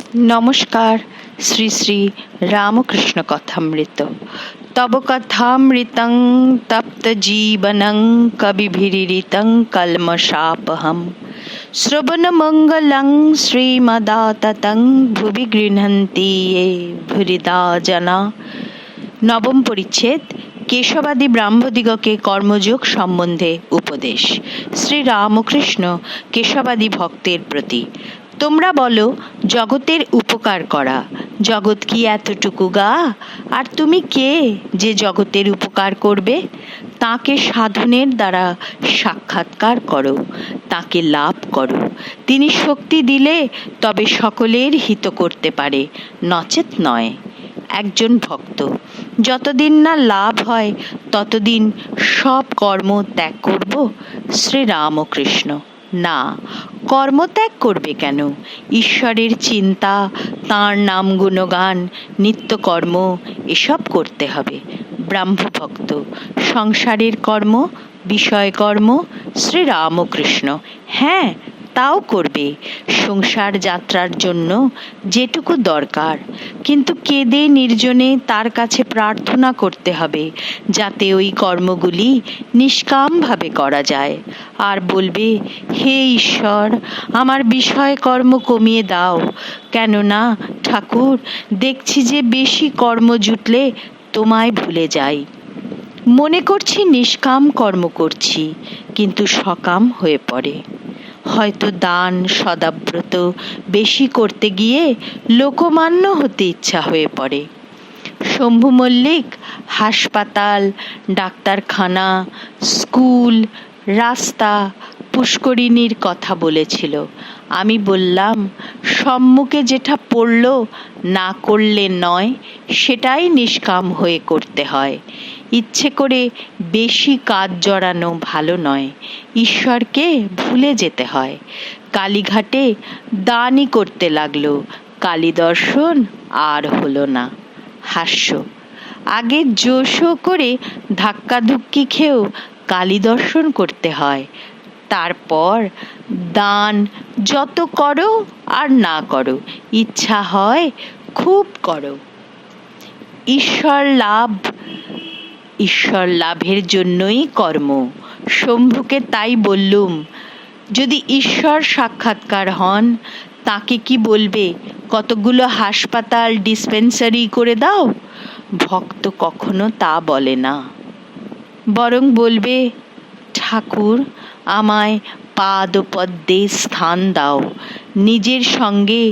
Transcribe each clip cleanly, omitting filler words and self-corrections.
নমস্কার। শ্রী শ্রী রামকৃষ্ণ কথামৃত। তব কথামৃতং তপ্ত জীবনং কবিভিরিতং কলমশাপহম শ্রবণমঙ্গলং শ্রীমদাততং ভুবি গৃহন্তি ये ভুরিদা জনা। নবম পরিচ্ছেদ, কেশবাদী ব্রাহ্মদিগকে কর্মযোগ সম্বন্ধে উপদেশ। শ্রী রামকৃষ্ণ কেশবাদী ভক্তের প্রতি: তোমরা বলো জগতের উপকার করা, জগৎ কি এতটুকু গা? আর তুমি কে যে জগতের উপকার করবে? তাকে সাধনের দ্বারা সাক্ষাৎকার করো, তাকে লাভ করো। তিনি শক্তি দিলে তবে সকলের হিত করতে পারে, নচেত নয়। একজন ভক্ত: যতদিন না লাভ হয় ততদিন সব কর্ম ত্যাগ করব? শ্রী রামকৃষ্ণ: না, কর্মত্যাগ করবে কেন? ঈশ্বরের চিন্তা, তাঁর নাম গুণগান, নিত্যকর্ম এসব করতে হবে। ব্রাহ্মভক্ত: সংসারের কর্ম, বিষয়কর্ম? শ্রী রামকৃষ্ণ: হ্যাঁ, তাও করবে, সংসার যাত্রার জন্য যেটুকু দরকার। কিন্তু কেঁদে নির্জনে তার কাছে প্রার্থনা করতে হবে যাতে ওই কর্মগুলি নিষ্কামভাবে করা যায়। আর বলবে, হে ঈশ্বর, আমার বিষয় কর্ম কমিয়ে দাও, কেননা ঠাকুর, দেখছি যে বেশি কর্ম জুটলে তোমায় ভুলে যাই। মনে করছি নিষ্কাম কর্ম করছি, কিন্তু সকাম হয়ে পড়ে। হয়তো দান সদাব্রত বেশি করতে গিয়ে লোকমান্য হতে ইচ্ছা হয়ে পড়ে। শম্ভু মল্লিক হাসপাতাল, ডাক্তারখানা, স্কুল, রাস্তা, পুষ্করিণীর কথা বলেছিল। আমি বললাম, সম্মুখে যেটা পড়ল না করলে নয়, সেটাই নিষ্কাম হয়ে করতে হয়। ইচ্ছে করে বেশি কাজ জড়ানো ভালো নয়, ঈশ্বরকে ভুলে যেতে হয়। কালীঘাটে দানই করতে লাগলো, কালী দর্শন আর হলো না। হাস্য: আগে জোশো করে ধাক্কাধুক্কি খেয়েও কালী দর্শন করতে হয়, তারপর দান যত করো আর না করো, ইচ্ছা হয় খুব করো। ঈশ্বর লাভের জন্যই কর্ম। শম্ভুকে তাই বললুম, যদি ঈশ্বর সাক্ষাৎকার হন, তাকে কি বলবে কতগুলো হাসপাতাল ডিসপেন্সারি করে দাও? ভক্ত কখনো তা বলে না, বরং বলবে, ঠাকুর, আমায় পাদপদ্মে স্থান দাও, নিজের সঙ্গে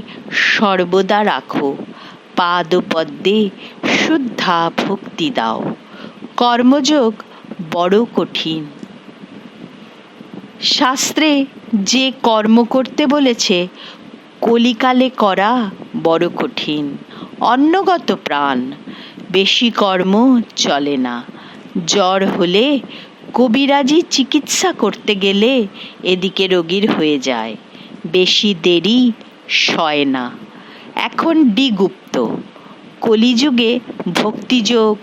সর্বদা রাখো, পাদপদ্মে শুদ্ধা ভক্তি দাও। কর্মযোগ বড় কঠিন। শাস্ত্রে যে কর্ম করতে বলেছে, কলিকালে করা বড় কঠিন। অন্নগত প্রাণ, বেশি কর্ম চলে না। জ্বর হলে কবিরাজি চিকিৎসা করতে গেলে এদিকে রোগীর হয়ে যায়, বেশি দেরি সয় না। এখন গুপ্ত কলিযুগে ভক্তিযোগ,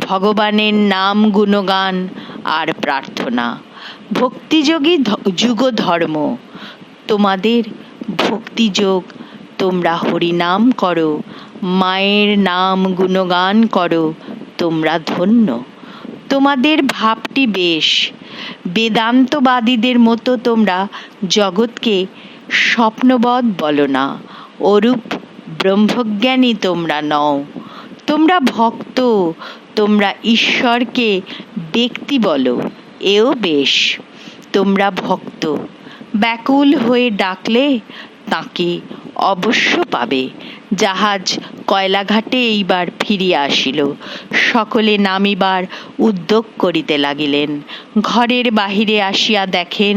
ভগবানের নাম গুণগান আর প্রার্থনা। ভক্তিযোগী যুগ ধর্ম। তোমাদের ভক্তিযোগ, তোমরা হরিনাম করো, মায়ের নাম গুণগান করো, তোমরা ধন্য। তোমাদের ভাবটি বেশ। বেদান্তবাদীদের মতো তোমরা জগৎকে স্বপ্নবৎ বলো না, ওরূপ ব্রহ্মজ্ঞানী তোমরা নও। তোমরা ভক্ত, তোমরা ঈশ্বরকে ব্যক্তি বলো, এও বেশ। তোমরা ভক্ত, ব্যাকুল হয়ে ডাকলে তাকে অবশ্য পাবে। জাহাজ কয়লাঘাটে এইবার ফিরিয়া আসিল। সকলে নামিবার উদ্যোগ করিতে লাগিলেন। ঘরের বাহিরে আসিয়া দেখেন,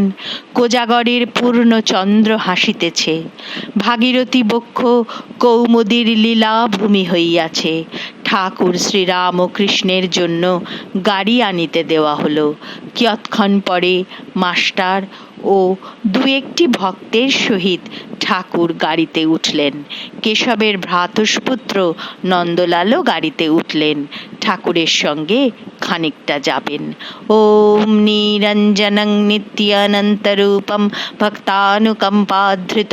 কোজাগরের পূর্ণচন্দ্র হাসিতেছে। ভাগীরথী বক্ষ কৌমুদীর লীলাভূমি হইয়াছে। ঠাকুর শ্রীরামকৃষ্ণের জন্য গাড়ি আনিতে দেওয়া হলো। কিয়ৎক্ষণ পরে মাস্টার ও দু একটি ভক্তের সহিত ঠাকুর গাড়িতে উঠলেন। কেশবের ভ্রাতুষ্পুত্র নন্দলালও গাড়িতে উঠলেন, ঠাকুরের সঙ্গে খানিকটা যাবেন। ওম নিরঞ্জনং নিত্যানন্তরূপম ভক্তানুকম্পাধৃত